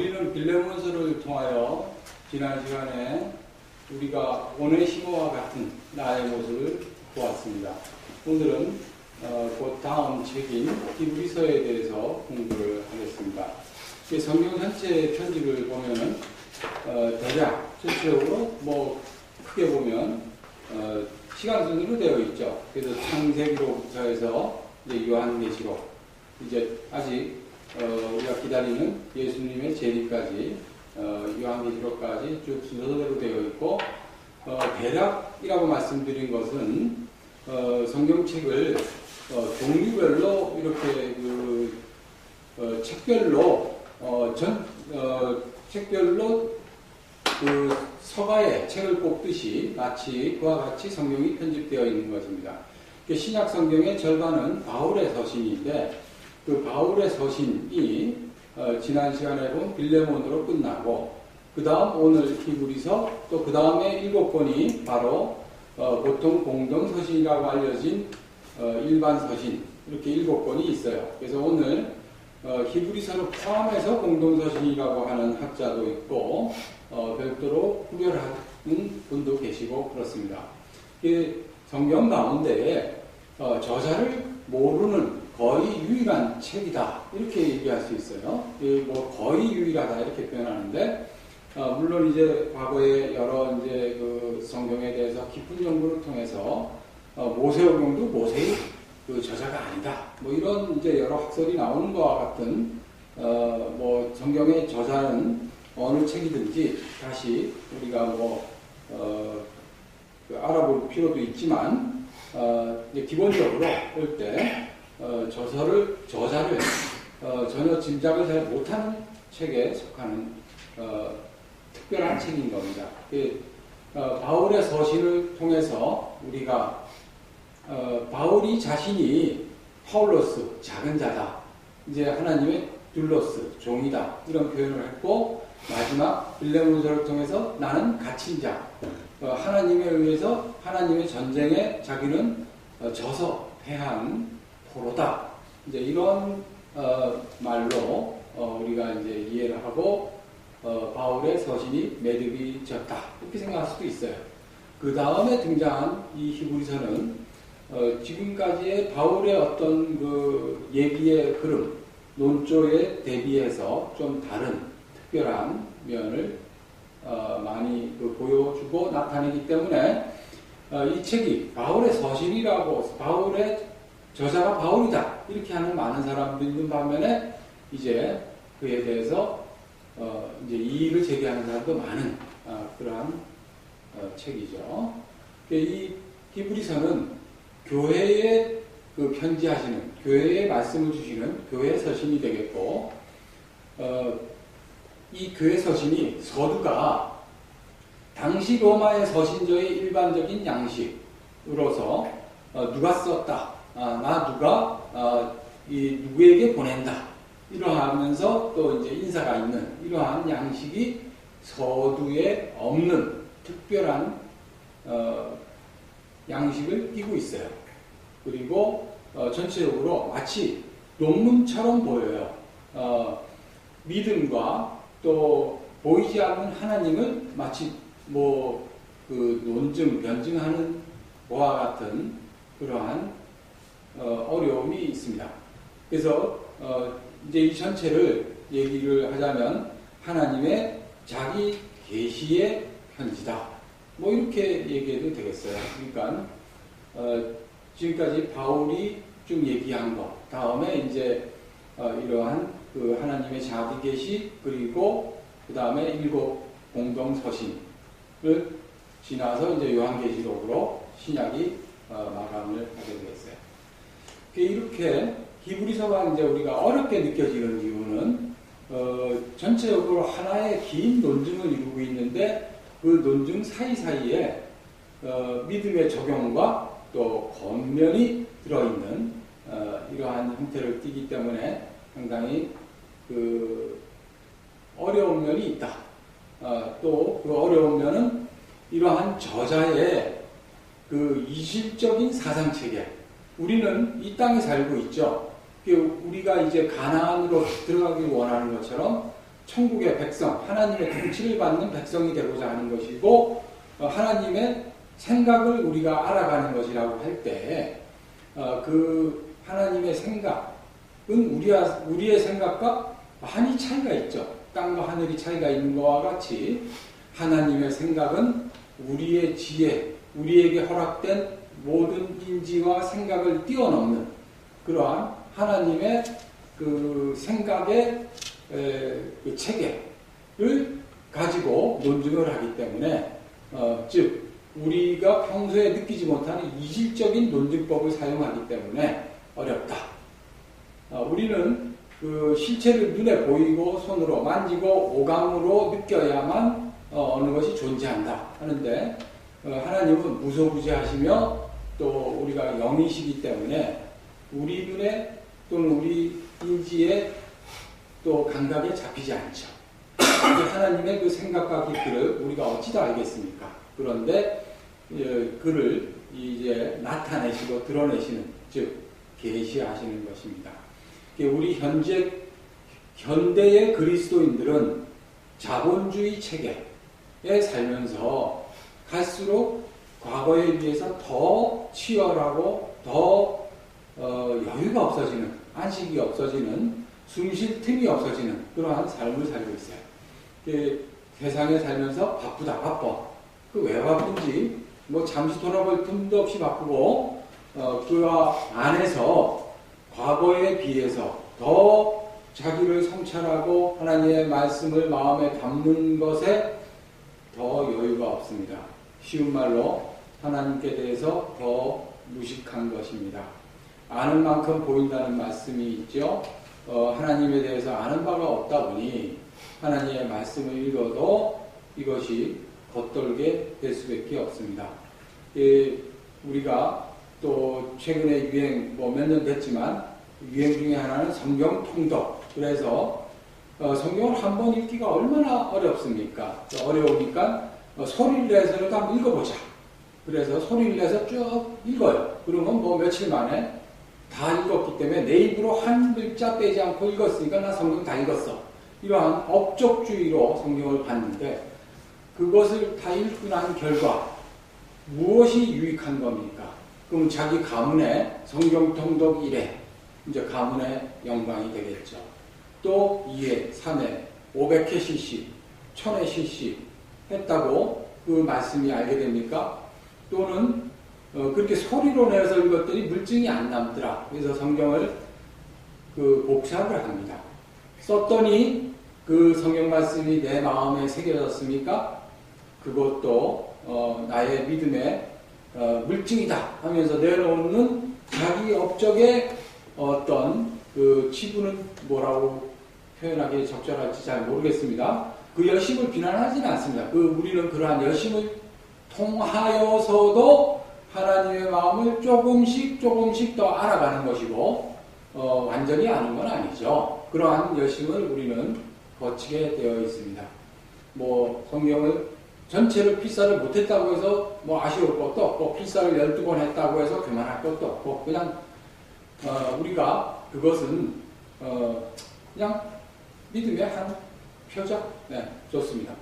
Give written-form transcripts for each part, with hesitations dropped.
우리는 빌레몬서를 통하여 지난 시간에 우리가 오네시모와 같은 나의 모습을 보았습니다. 오늘은 그 다음 책인 히브리서에 대해서 공부를 하겠습니다. 성경 전체 편집을 보면은 대략 전체적으로 크게 보면 시간 순으로 되어 있죠. 그래서 창세기로부터 해서 이제 요한계시록, 이제 아직 우리가 기다리는 예수님의 재림까지 요한계시록까지 쭉 순서대로 되어 있고, 대략이라고 말씀드린 것은 성경책을 종류별로 이렇게 책별로 그 서가에 책을 꼽듯이 마치 그와 같이 성경이 편집되어 있는 것입니다. 신약 성경의 절반은 바울의 서신인데, 그 바울의 서신이 지난 시간에 본 빌레몬으로 끝나고, 그 다음 오늘 히브리서, 또 그 다음에 7권이 바로 보통 공동서신이라고 알려진 일반 서신, 이렇게 7권이 있어요. 그래서 오늘 히브리서를 포함해서 공동서신이라고 하는 학자도 있고, 별도로 구별하는 분도 계시고 그렇습니다. 성경 가운데에 저자를 모르는 거의 유일한 책이다, 이렇게 얘기할 수 있어요. 거의 유일하다 이렇게 표현하는데, 물론 이제 과거에 여러 이제 그 성경에 대해서 깊은 연구를 통해서 모세오경도 모세의 그 저자가 아니다, 이런 이제 여러 학설이 나오는 것과 같은 성경의 저자는 어느 책이든지 다시 우리가 알아볼 필요도 있지만, 이제 기본적으로 볼 때 저자를 전혀 짐작을 잘 못하는 책에 속하는 특별한 책인 겁니다. 바울의 서신을 통해서 우리가 바울이 자신이 파울로스, 작은 자다, 이제 하나님의 둘로스, 종이다, 이런 표현을 했고, 마지막 빌레몬서를 통해서 나는 갇힌 자, 하나님에 의해서 하나님의 전쟁에 자기는 져서 패한 포로다, 이제 이런 말로 우리가 이제 이해를 하고, 바울의 서신이 매듭이 졌다, 이렇게 생각할 수도 있어요. 그 다음에 등장한 이 히브리서는 지금까지의 바울의 어떤 그 얘기의 흐름, 논조에 대비해서 좀 다른 특별한 면을 많이 보여주고 나타내기 때문에 이 책이 바울의 서신이라고, 바울의 저자가 바울이다, 이렇게 하는 많은 사람들이 있는 반면에, 이제 그에 대해서 이제 이의를 제기하는 사람도 많은 그러한 책이죠. 이 히브리서는 교회에 편지하시는, 교회에 말씀을 주시는 교회 서신이 되겠고, 이 교회 서신이 서두가 당시 로마의 서신조의 일반적인 양식으로서 누가 썼다, 누가 누구에게 보낸다, 이러하면서 또 이제 인사가 있는 이러한 양식이 서두에 없는 특별한 양식을 띠고 있어요. 그리고 전체적으로 마치 논문처럼 보여요. 믿음과 또 보이지 않는 하나님을 마치 논증, 변증하는 것과 같은 그러한 어려움이 있습니다. 그래서 이제 이 전체를 얘기를 하자면 하나님의 자기 계시의 편지다, 이렇게 얘기해도 되겠어요. 그러니까 지금까지 바울이 쭉 얘기한 것 다음에 이제 이러한 그 하나님의 자기 계시, 그리고 그 다음에 7 공동 서신을 지나서 이제 요한계시록으로 신약이 마감을 하게 되겠어요. 이렇게 히브리서가 이제 우리가 어렵게 느껴지는 이유는 전체적으로 하나의 긴 논증을 이루고 있는데, 그 논증 사이사이에 믿음의 적용과 또 권면이 들어있는 이러한 형태를 띠기 때문에 상당히 어려운 면이 있다. 또 그 어려운 면은 이러한 저자의 그 이질적인 사상체계, 우리는 이 땅에 살고 있죠. 우리가 이제 가나안으로 들어가길 원하는 것처럼 천국의 백성, 하나님의 통치를 받는 백성이 되고자 하는 것이고 하나님의 생각을 우리가 알아가는 것이라고 할 때 그 하나님의 생각은 우리의 생각과 많이 차이가 있죠. 땅과 하늘이 차이가 있는 것과 같이 하나님의 생각은 우리의 지혜, 우리에게 허락된 모든 인지와 생각을 뛰어넘는 그러한 하나님의 그 생각의 그 체계를 가지고 논증을 하기 때문에 즉 우리가 평소에 느끼지 못하는 이질적인 논증법을 사용하기 때문에 어렵다. 우리는 그 실체를 눈에 보이고 손으로 만지고 오감으로 느껴야만 어느 것이 존재한다 하는데 하나님은 무소부재하시며 또 우리가 영이시기 때문에 우리 눈에 또는 우리 인지에 또 감각에 잡히지 않죠. 하나님의 그 생각과 깊이를 우리가 어찌다 알겠습니까? 그런데 그를 이제 나타내시고 드러내시는 즉 계시하시는 것입니다. 우리 현대의 그리스도인들은 자본주의 체계에 살면서 갈수록 과거에 비해서 더 치열하고 더 여유가 없어지는, 안식이 없어지는, 숨쉴 틈이 없어지는 그러한 삶을 살고 있어요. 세상에 살면서 바쁘다, 바빠. 왜 바쁜지, 잠시 돌아볼 틈도 없이 바쁘고, 그 안에서 과거에 비해서 더 자기를 성찰하고 하나님의 말씀을 마음에 담는 것에 더 여유가 없습니다. 쉬운 말로 하나님께 대해서 더 무식한 것입니다. 아는 만큼 보인다는 말씀이 있죠. 하나님에 대해서 아는 바가 없다 보니 하나님의 말씀을 읽어도 이것이 겉돌게 될 수밖에 없습니다. 우리가 또 최근에 유행 몇 년 됐지만 유행 중에 하나는 성경 통독. 그래서 성경을 한 번 읽기가 얼마나 어렵습니까? 어려우니까 소리를 내서라도 한번 읽어보자. 그래서 소리를 내서 쭉 읽어요. 그러면 며칠 만에 다 읽었기 때문에 내 입으로 한 글자 빼지 않고 읽었으니까 나 성경 다 읽었어. 이러한 업적주의로 성경을 봤는데 그것을 다 읽고 난 결과 무엇이 유익한 겁니까? 그럼 자기 가문의 성경 통독 1회, 이제 가문의 영광이 되겠죠. 또 2회, 3회, 500회 실시, 1000회 실시 했다고 그 말씀이 알게 됩니까? 또는 그렇게 소리로 내서 읽었더니 물증이 안 남더라. 그래서 성경을 복사를 합니다. 썼더니 그 성경 말씀이 내 마음에 새겨졌습니까? 그것도 나의 믿음의 물증이다 하면서 내놓는 자기 업적의 어떤 그 치부는 뭐라고 표현하기 적절할지 잘 모르겠습니다. 그 열심을 비난하지는 않습니다. 우리는 그러한 열심을 통하여서도 하나님의 마음을 조금씩 더 알아가는 것이고 완전히 아는 건 아니죠. 그러한 열심을 우리는 거치게 되어 있습니다. 성경을 전체를 필사를 못했다고 해서 아쉬울 것도 없고 필사를 12번 했다고 해서 그만할 것도 없고 그냥 우리가 그것은 그냥 믿음의 한 표적. 네, 좋습니다.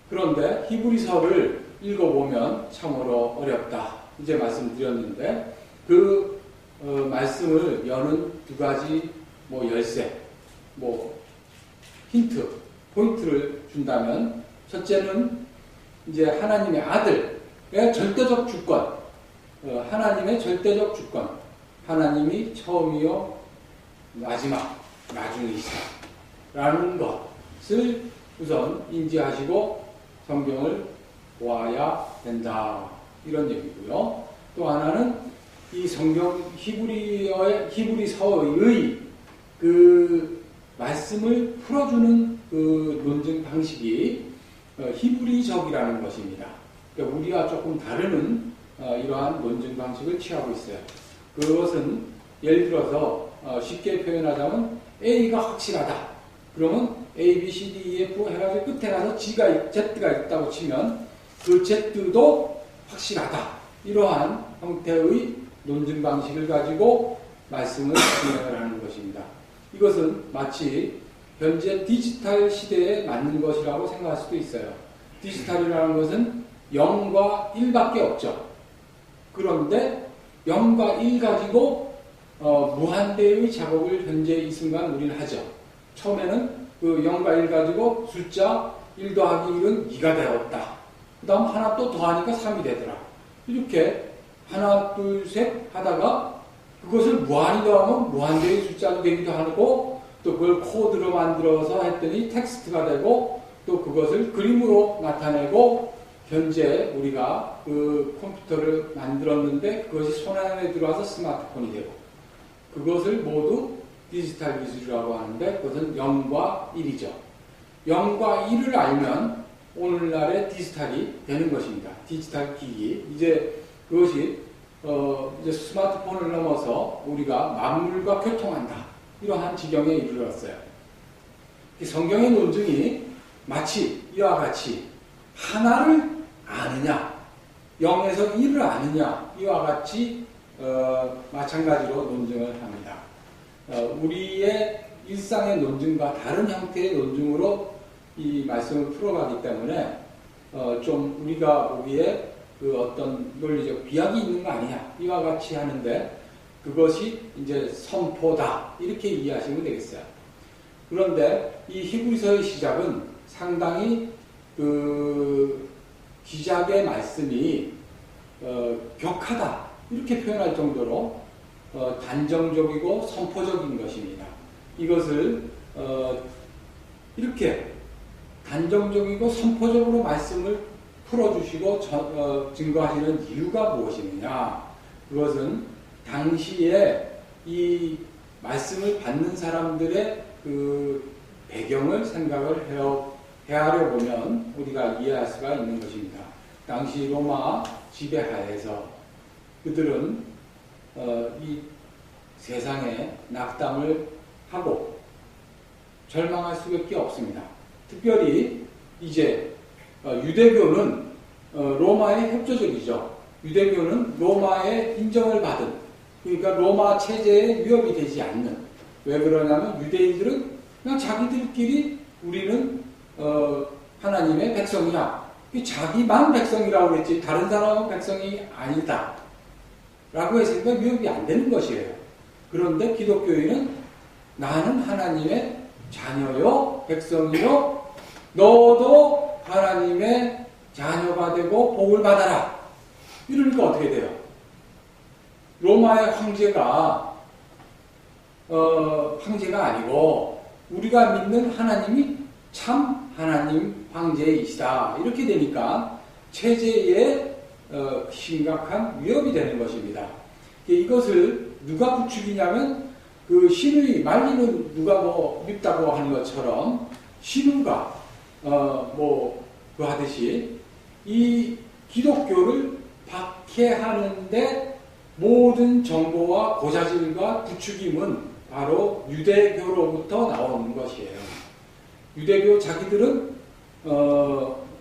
그런데 히브리서를 읽어보면 참으로 어렵다. 이제 말씀드렸는데 그 말씀을 여는 두 가지 열쇠, 힌트, 포인트를 준다면 첫째는 이제 하나님의 아들의 절대적 주권, 하나님의 절대적 주권, 하나님이 처음이요 마지막, 나중이시다라는 것을 우선 인지하시고 성경을 보아야 된다. 이런 얘기고요. 또 하나는 이 성경 히브리서의 그 말씀을 풀어주는 그 논증 방식이 히브리적이라는 것입니다. 그러니까 우리와 조금 다른 이러한 논증 방식을 취하고 있어요. 그것은 예를 들어서 쉽게 표현하자면 A가 확실하다. 그러면 A, B, C, D, E, F 해가지고 끝에 가서 Z가 있다고 치면 그 Z도 확실하다. 이러한 형태의 논증 방식을 가지고 말씀을 진행을 하는 것입니다. 이것은 마치 현재 디지털 시대에 맞는 것이라고 생각할 수도 있어요. 디지털이라는 것은 0과 1밖에 없죠. 그런데 0과 1 가지고 무한대의 작업을 현재 이 순간 우리는 하죠. 처음에는 그 0과 1 가지고 숫자 1 더하기 1은 2가 되었다. 그 다음 하나 또 더하니까 3이 되더라. 이렇게 하나, 둘, 셋 하다가 그것을 무한히 더하면 무한대의 숫자도 되기도 하고 또 그걸 코드로 만들어서 했더니 텍스트가 되고 또 그것을 그림으로 나타내고 현재 우리가 그 컴퓨터를 만들었는데 그것이 손 안에 들어와서 스마트폰이 되고 그것을 모두 디지털 기술이라고 하는데 그것은 0과 1이죠. 0과 1을 알면 오늘날의 디지털이 되는 것입니다. 디지털 기기. 이제 그것이 이제 스마트폰을 넘어서 우리가 만물과 교통한다. 이러한 지경에 이르렀어요. 성경의 논증이 마치 이와 같이 하나를 아느냐, 0에서 1을 아느냐, 이와 같이 마찬가지로 논증을 합니다. 우리의 일상의 논증과 다른 형태의 논증으로 이 말씀을 풀어가기 때문에 좀 우리가 보기에 그 어떤 논리적 비약이 있는 거 아니냐, 이와 같이 하는데 그것이 이제 선포다, 이렇게 이해하시면 되겠어요. 그런데 이 히브리서의 시작은 상당히 그 기작의 말씀이 격하다, 이렇게 표현할 정도로 단정적이고 선포적인 것입니다. 이것을 이렇게 단정적이고 선포적으로 말씀을 풀어주시고 증거하시는 이유가 무엇이느냐? 그것은 당시에 이 말씀을 받는 사람들의 그 배경을 생각을 헤아려 보면 우리가 이해할 수가 있는 것입니다. 당시 로마 지배하에서 그들은 이 세상에 낙담을 하고 절망할 수밖에 없습니다. 특별히 이제 유대교는 로마의 협조적이죠. 유대교는 로마의 인정을 받은, 그러니까 로마 체제에 위협이 되지 않는. 왜 그러냐면 유대인들은 그냥 자기들끼리 우리는 하나님의 백성이야. 자기만 백성이라고 그랬지 다른 사람은 백성이 아니다 라고 했으니까 위협이 안 되는 것이에요. 그런데 기독교인은 나는 하나님의 자녀요, 백성이요, 너도 하나님의 자녀가 되고 복을 받아라. 이러니까 어떻게 돼요? 로마의 황제가 황제가 아니고 우리가 믿는 하나님이 참 하나님 황제이시다. 이렇게 되니까 체제에 심각한 위협이 되는 것입니다. 이것을 누가 부추기냐면 그 신의 말리는 누가 뭐 밉다고 하는 것처럼 신우가 그 하듯이 이 기독교를 박해하는데 모든 정보와 고자질과 부추김은 바로 유대교로부터 나오는 것이에요. 유대교 자기들은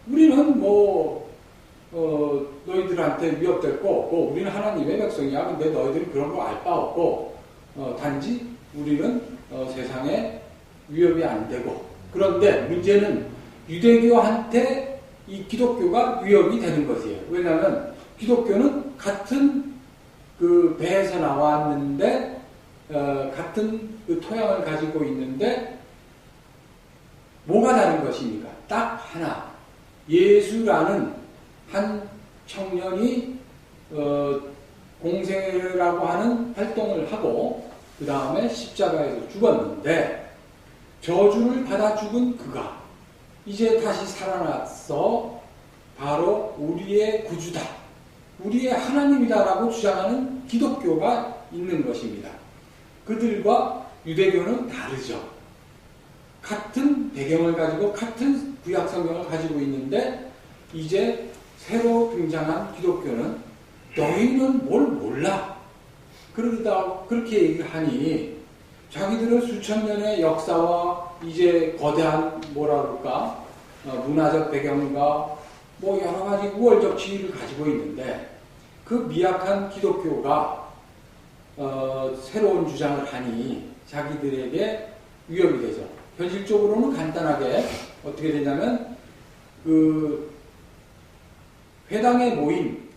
우리는 너희들한테 위협될 거 없고 우리는 하나님의 백성이야. 근데 너희들은 그런 거 알 바 없고 단지 우리는 세상에 위협이 안 되고. 그런데 문제는 유대교한테 이 기독교가 위협이 되는 것이에요. 왜냐하면 기독교는 같은 그 배에서 나왔는데 같은 그 토양을 가지고 있는데 뭐가 다른 것입니까? 딱 하나. 예수라는 한 청년이 공생애라고 하는 활동을 하고 그 다음에 십자가에서 죽었는데 저주를 받아 죽은 그가 이제 다시 살아났어 바로 우리의 구주다, 우리의 하나님이다라고 주장하는 기독교가 있는 것입니다. 그들과 유대교는 다르죠. 같은 배경을 가지고 같은 구약 성경을 가지고 있는데 이제 새로 등장한 기독교는 너희는 뭘 몰라. 그렇게 얘기하니 자기들은 수천 년의 역사와 이제 거대한 문화적 배경과 여러 가지 우월적 지위를 가지고 있는데 그 미약한 기독교가 새로운 주장을 하니 자기들에게 위협이 되죠. 현실적으로는 간단하게 어떻게 되냐면 그 회당에 모인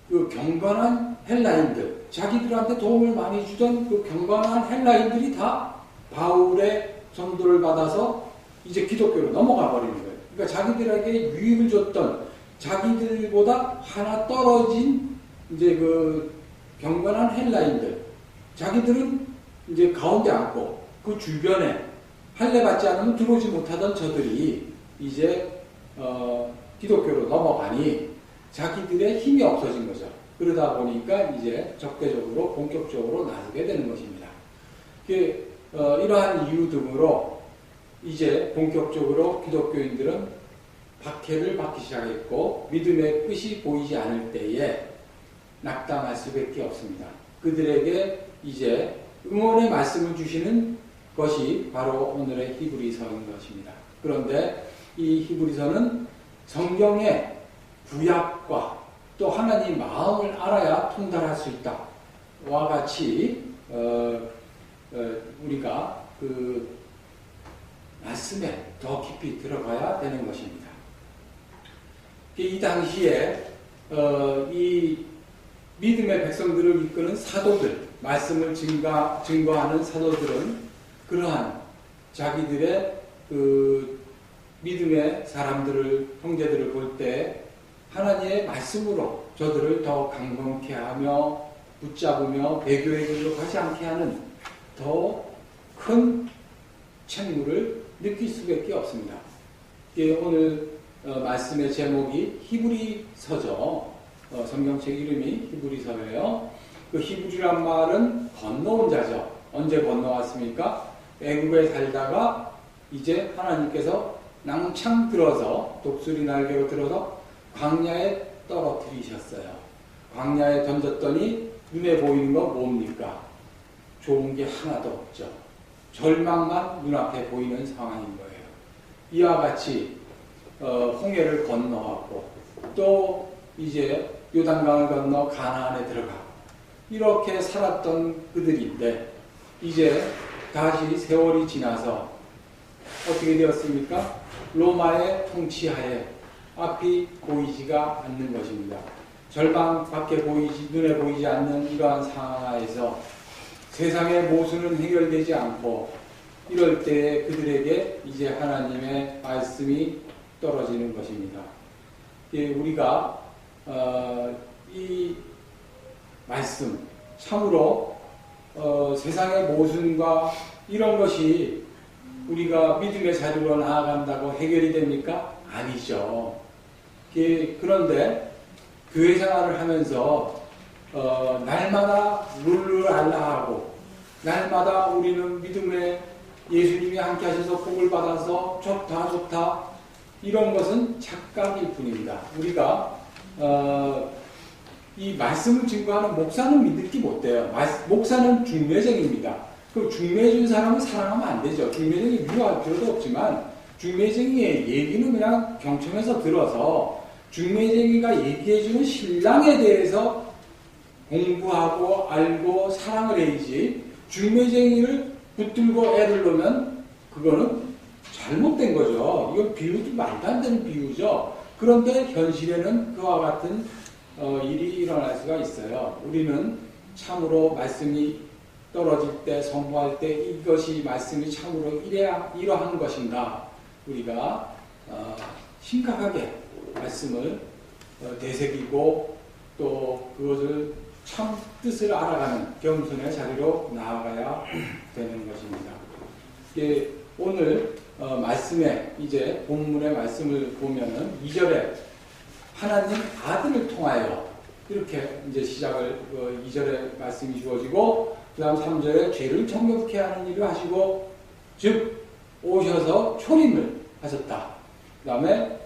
그 경건한 헬라인들, 자기들한테 도움을 많이 주던 그 경건한 헬라인들이 다 바울의 전도를 받아서 이제 기독교로 넘어가 버리는 거예요. 그러니까 자기들에게 유익을 줬던 자기들보다 하나 떨어진 이제 그 경건한 헬라인들, 자기들은 이제 가운데 앉고 그 주변에 할례 받지 않으면 들어오지 못하던 저들이 이제 기독교로 넘어가니 자기들의 힘이 없어진 거죠. 그러다 보니까 이제 적대적으로 본격적으로 나서게 되는 것입니다. 이러한 이유 등으로 이제 본격적으로 기독교인들은 박해를 받기 시작했고 믿음의 끝이 보이지 않을 때에 낙담할 수밖에 없습니다. 그들에게 이제 응원의 말씀을 주시는 것이 바로 오늘의 히브리서인 것입니다. 그런데 이 히브리서는 성경의 구약과 또 하나님 마음을 알아야 통달할 수 있다. 와 같이 우리가 그 말씀에 더 깊이 들어가야 되는 것입니다. 이 당시에 이 믿음의 백성들을 이끄는 사도들, 말씀을 증거하는 사도들은 그러한 자기들의 그 믿음의 사람들을, 형제들을 볼 때 하나님의 말씀으로 저들을 더 강건케 하며 붙잡으며 배교의 길로 가지 않게 하는 더 큰 책무를 느낄 수밖에 없습니다. 오늘 말씀의 제목이 히브리서죠. 성경책 이름이 히브리서예요. 그 히브리란 말은 건너온 자죠. 언제 건너왔습니까? 애굽에 살다가 이제 하나님께서 낭창 들어서 독수리 날개로 들어서 광야에 떨어뜨리셨어요. 광야에 던졌더니 눈에 보이는 거 뭡니까? 좋은 게 하나도 없죠. 절망만 눈앞에 보이는 상황인 거예요. 이와 같이 홍해를 건너왔고 또 이제 요단강을 건너 가나안에 들어가 이렇게 살았던 그들인데 이제 다시 세월이 지나서 어떻게 되었습니까? 로마의 통치하에 앞이 보이지가 않는 것입니다. 절망밖에 눈에 보이지 않는 이러한 상황에서 세상의 모순은 해결되지 않고 이럴 때 그들에게 이제 하나님의 말씀이 떨어지는 것입니다. 우리가 이 말씀 참으로 세상의 모순과 이런 것이 우리가 믿음의 자리로 나아간다고 해결이 됩니까? 아니죠. 그런데 교회 생활을 하면서 날마다 룰루랄라하고 날마다 우리는 믿음의 예수님이 함께 하셔서 복을 받아서 좋다 이런 것은 착각일 뿐입니다. 우리가 이 말씀을 증거하는 목사는 믿기 못 돼요. 목사는 중매쟁입니다. 그럼 중매해준 사람을 사랑하면 안 되죠. 중매쟁이 위로할 필요도 없지만 중매쟁이의 얘기는 그냥 경청해서 들어서 중매쟁이가 얘기해주는 신랑에 대해서 공부하고 알고 사랑을 해야지 중매쟁이를 붙들고 애를 놓으면 그거는 잘못된 거죠. 이건 비유도 말도 안 되는 비유죠. 그런데 현실에는 그와 같은 일이 일어날 수가 있어요. 우리는 참으로 말씀이 떨어질 때, 선포할 때 이것이 말씀이 참으로 이러한 것인가 우리가 심각하게 말씀을 되새기고 또 그것을 참 뜻을 알아가는 겸손의 자리로 나아가야 되는 것입니다. 오늘 말씀에 이제 본문의 말씀을 보면은 2절에 하나님 아들을 통하여 이렇게 이제 시작을 2절에 말씀이 주어지고 그 다음 3절에 죄를 정결케 하는 일을 하시고 즉 오셔서 초림을 하셨다. 그 다음에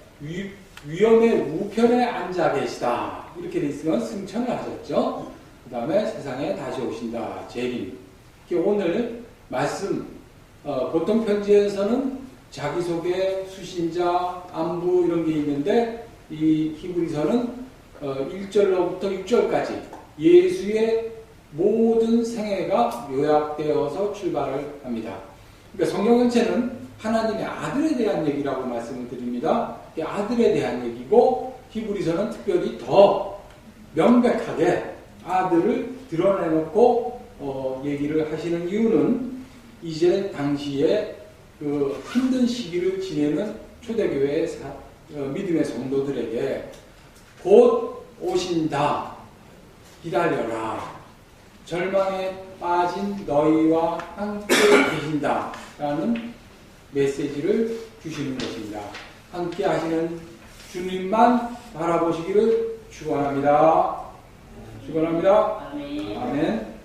위엄의 우편에 앉아 계시다. 이렇게 돼 있으면 승천을 하셨죠. 그 다음에 세상에 다시 오신다. 재림. 오늘 말씀 보통 편지에서는 자기소개, 수신자, 안부 이런 게 있는데 이 히브리서는 1절로부터 6절까지 예수의 모든 생애가 요약되어서 출발을 합니다. 그러니까 성경 전체는 하나님의 아들에 대한 얘기라고 말씀을 드립니다. 아들에 대한 얘기고 히브리서는 특별히 더 명백하게 아들을 드러내놓고 얘기를 하시는 이유는 이제 당시에 그 힘든 시기를 지내는 초대교회의 믿음의 성도들에게 곧 오신다, 기다려라, 절망에 빠진 너희와 함께 계신다 라는 메시지를 주시는 것입니다. 함께 하시는 주님만 바라보시기를 축원합니다. 축원합니다. 아멘.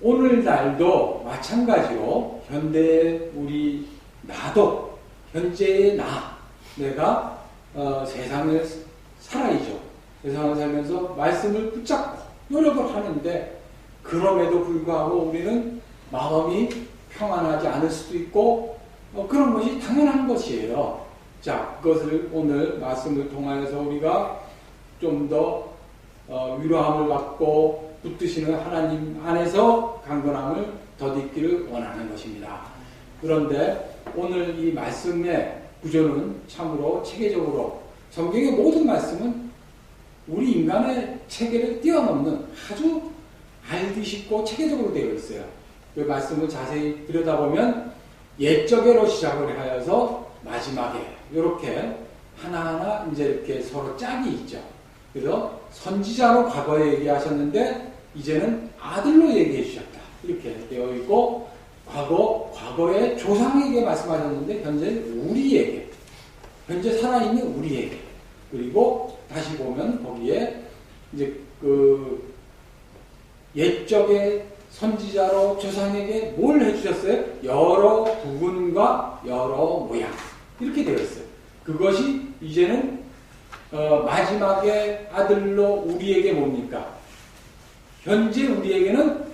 오늘날도 마찬가지로 현대의 우리 나도 현재의 내가 세상을 살아야죠. 세상을 살면서 말씀을 붙잡고 노력을 하는데 그럼에도 불구하고 우리는 마음이 평안하지 않을 수도 있고 그런 것이 당연한 것이에요. 자, 그것을 오늘 말씀을 통하여서 우리가 좀 더 위로함을 받고 붙드시는 하나님 안에서 강건함을 더딛기를 원하는 것입니다. 그런데 오늘 이 말씀의 구조는 참으로 체계적으로 성경의 모든 말씀은 우리 인간의 체계를 뛰어넘는 아주 알기 쉽고 체계적으로 되어 있어요. 그 말씀을 자세히 들여다보면 옛적으로 시작을 하여서 마지막에 이렇게 하나하나 이제 이렇게 서로 짝이 있죠. 그래서 선지자로 과거에 얘기하셨는데 이제는 아들로 얘기해 주셨다. 이렇게 되어 있고 과거에 조상에게 말씀하셨는데 현재 우리에게, 현재 살아있는 우리에게, 그리고 다시 보면 거기에 이제 그 옛적의 선지자로 조상에게 뭘 해주셨어요? 여러 부분과 여러 모양 이렇게 되어 있어요. 그것이 이제는 마지막에 아들로 우리에게 뭡니까? 현재 우리에게는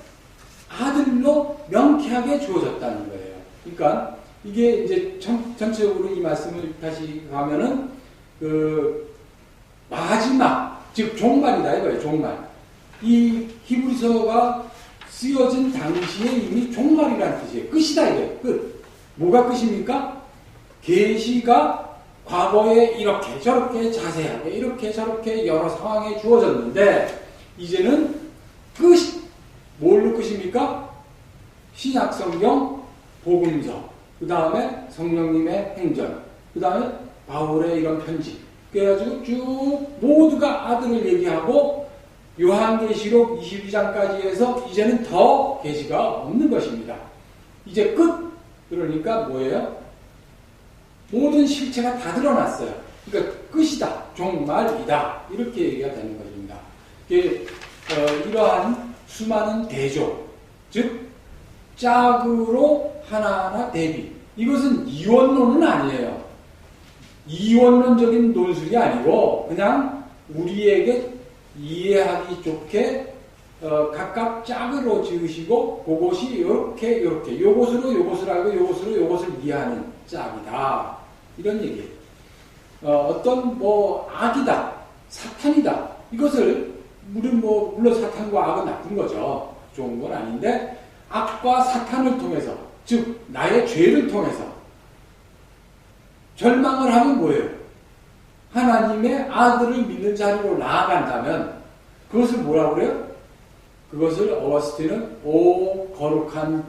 아들로 명쾌하게 주어졌다는 거예요. 그러니까 이게 이제 전체적으로 이 말씀을 다시 가면은 그 마지막, 즉 종말이다 이거예요. 종말. 이 히브리서가 쓰여진 당시에 이미 종말이라는 뜻이에요. 끝이다 이거예요. 끝. 뭐가 끝입니까? 계시가 과거에 이렇게 저렇게 자세하게 이렇게 저렇게 여러 상황에 주어졌는데 이제는 끝이 뭘로 끝입니까? 신약성경, 복음서, 그 다음에 성령님의 행전, 그 다음에 바울의 이런 편지. 그래가지고 쭉 모두가 아들을 얘기하고 요한계시록 22장까지 해서 이제는 더 계시가 없는 것입니다. 이제 끝! 그러니까 뭐예요? 모든 실체가 다 드러났어요. 그러니까 끝이다, 종말이다 이렇게 얘기가 되는 것입니다. 이러한 수많은 대조, 즉 짝으로 하나하나 대비. 이것은 이원론은 아니에요. 이원론적인 논술이 아니고 그냥 우리에게 이해하기 좋게 각각 짝으로 지으시고 그것이 이렇게 요것을 알고 요것을 이해하는 짝이다. 이런 얘기예요. 어떤 악이다, 사탄이다. 이것을 물론 사탄과 악은 나쁜 거죠. 좋은 건 아닌데 악과 사탄을 통해서, 즉 나의 죄를 통해서 절망을 하면 뭐예요? 하나님의 아들을 믿는 자리로 나아간다면 그것을 뭐라고 그래요? 그것을 어거스틴은 오 거룩한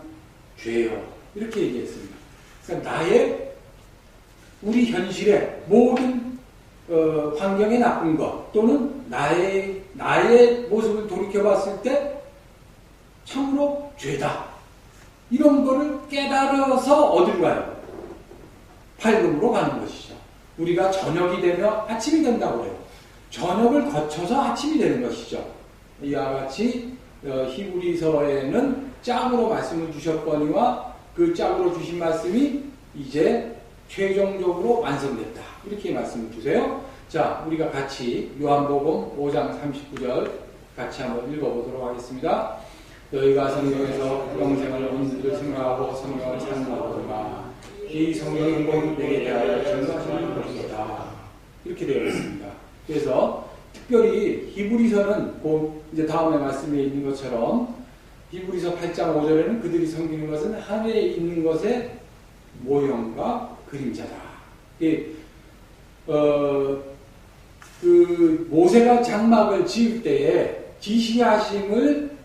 죄요 이렇게 얘기했습니다. 그러니까 우리 현실의 모든 환경에 나쁜 것 또는 나의 모습을 돌이켜봤을 때 참으로 죄다. 이런 거를 깨달아서 어디로 가요? 밝음으로 가는 것이죠. 우리가 저녁이 되면 아침이 된다고 해요. 저녁을 거쳐서 아침이 되는 것이죠. 이와 같이 히브리서에는 짝으로 말씀을 주셨거니와 그 짝으로 주신 말씀이 이제 최종적으로 완성됐다. 이렇게 말씀을 주세요. 자, 우리가 같이 요한복음 5장 39절 같이 한번 읽어보도록 하겠습니다. 너희가 성경에서 영생을 얻는 줄 생각하고 성경을 찬송하거니와 이 성경은 곧 내게 대하여 증거하시는 것이다. 이렇게 되어 있습니다. 그래서 특별히 히브리서는 이제 다음에 말씀에 있는 것처럼 히브리서 8장 5절에는 그들이 섬기는 것은 하늘에 있는 것의 모형과 그림자다. 그 모세가 장막을 지을 때에 지시하심을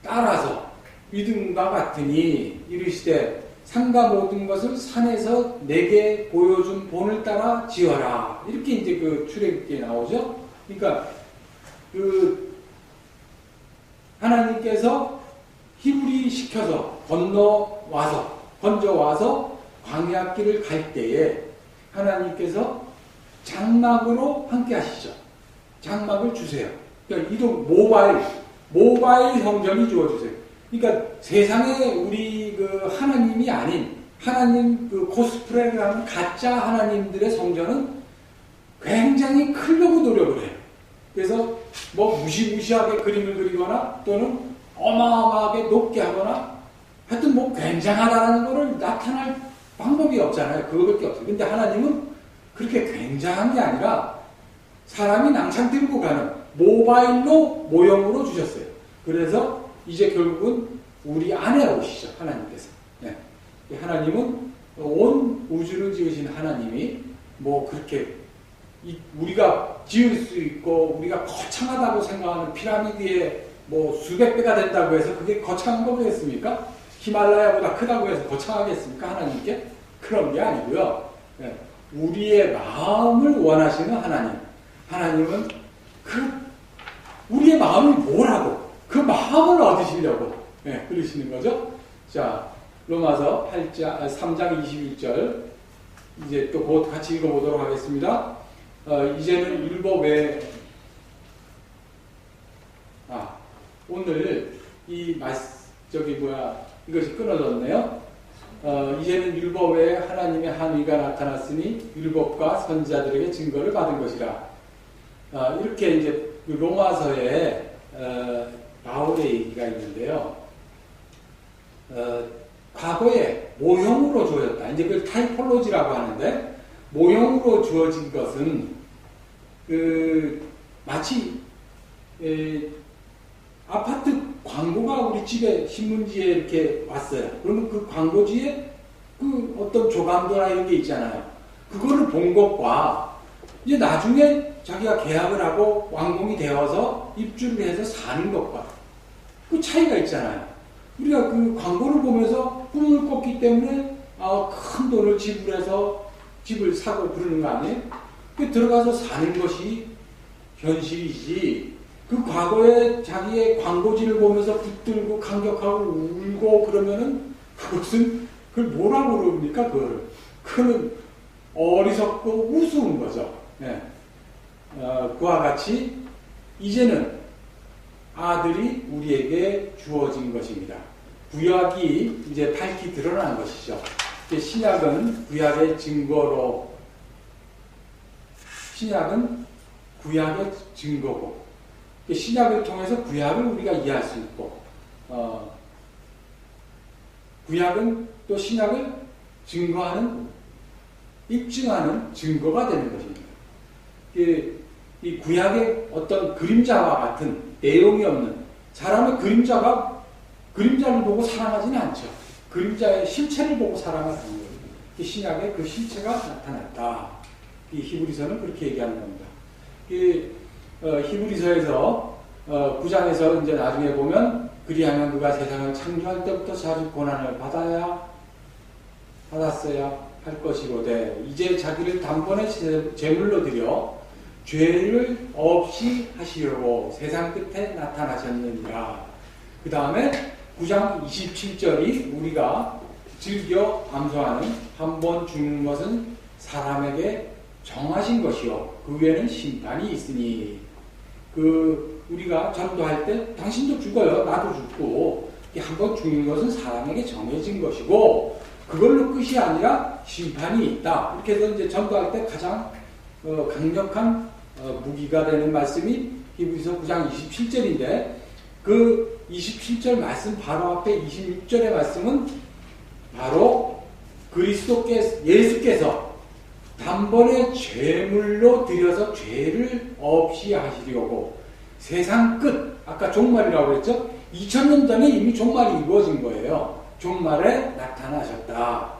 따라서 믿음과 같으니 이르시되 산과 모든 것을 산에서 내게 보여준 본을 따라 지어라. 이렇게 이제 출애굽기에 나오죠. 그러니까 하나님께서 히브리 시켜서 건져와서 광야길을 갈 때에 하나님께서 장막으로 함께 하시죠. 장막을 주세요. 그러니까 이도 모바일 성전이 주어주세요. 그러니까 세상에 우리 하나님이 아닌 하나님 코스프레를 하는 가짜 하나님들의 성전은 굉장히 크려고 노력을 해요. 그래서 무시무시하게 그림을 그리거나 또는 어마어마하게 높게 하거나 하여튼 굉장하다는 것을 나타날 방법이 없잖아요. 그거밖에 없어요. 근데 하나님은 그렇게 굉장한 게 아니라 사람이 낭창 들고 가는 모바일로 모형으로 주셨어요. 그래서 이제 결국은 우리 안에 오시죠. 하나님께서. 네. 하나님은 온 우주를 지으신 하나님이 그렇게 우리가 지을 수 있고 우리가 거창하다고 생각하는 피라미드에 수백 배가 된다고 해서 그게 거창한 거겠습니까? 히말라야보다 크다고 해서 거창하겠습니까? 하나님께? 그런 게 아니고요. 네. 우리의 마음을 원하시는 하나님. 하나님은 우리의 마음이 뭐라고? 그 마음을 얻으시려고 그러시는 거죠. 자, 로마서 3장 21절 이제 또 곧 같이 읽어보도록 하겠습니다. 이제는 율법 외에 오늘 이것이 끊어졌네요. 이제는 율법 외에 하나님의 한 의가 나타났으니 율법과 선지자들에게 증거를 받은 것이라. 이렇게 이제 로마서에 바울의 얘기가 있는데요. 과거에 모형으로 주어졌다. 이제 그걸 타이폴로지라고 하는데 모형으로 주어진 것은 마치 아파트 광고가 우리 집에 신문지에 이렇게 왔어요. 그러면 그 광고지에 어떤 조감도나 이런 게 있잖아요. 그거를 본 것과 이제 나중에 자기가 계약을 하고 완공이 되어서 입주를 해서 사는 것과 그 차이가 있잖아요. 우리가 그 광고를 보면서 꿈을 꿨기 때문에 큰 돈을 지불해서 집을 사고 그러는 거 아니에요? 그 들어가서 사는 것이 현실이지. 그 과거에 자기의 광고지를 보면서 붙들고 감격하고 울고 그러면은 그걸 뭐라고 그럽니까? 그거는 어리석고 우스운 거죠. 네. 그와 같이 이제는 아들이 우리에게 주어진 것입니다. 구약이 이제 밝히 드러난 것이죠. 신약은 구약의 증거로, 신약은 구약의 증거고, 신약을 통해서 구약을 우리가 이해할 수 있고, 구약은 또 신약을 증거하는, 입증하는 증거가 되는 것입니다. 이 구약의 어떤 그림자와 같은 내용이 없는 사람의 그림자를 보고 사랑하지는 않죠. 그림자의 실체를 보고 사랑하는 거예요. 신약의 그 실체가 나타났다. 이 히브리서는 그렇게 얘기하는 겁니다. 히브리서에서 9장에서 이제 나중에 보면 그리하면 그가 세상을 창조할 때부터 자주 고난을 받았어야 할 것이로되 이제 자기를 단번에 제물로 드려 죄를 없이 하시려고 세상 끝에 나타나셨느니라. 그 다음에 9장 27절이 우리가 즐겨 암송하는 한 번 죽는 것은 사람에게 정하신 것이요 그 위에는 심판이 있으니. 우리가 전도할 때 당신도 죽어요. 나도 죽고 한 번 죽는 것은 사람에게 정해진 것이고 그걸로 끝이 아니라 심판이 있다. 이렇게 해서 이제 전도할 때 가장 강력한 무기가 되는 말씀이 히브리서 9장 27절인데 그 27절 말씀 바로 앞에 26절의 말씀은 바로 예수께서 단번에 죄물로 들여서 죄를 없이 하시려고 세상 끝, 아까 종말이라고 했죠? 2000년 전에 이미 종말이 이루어진 거예요. 종말에 나타나셨다.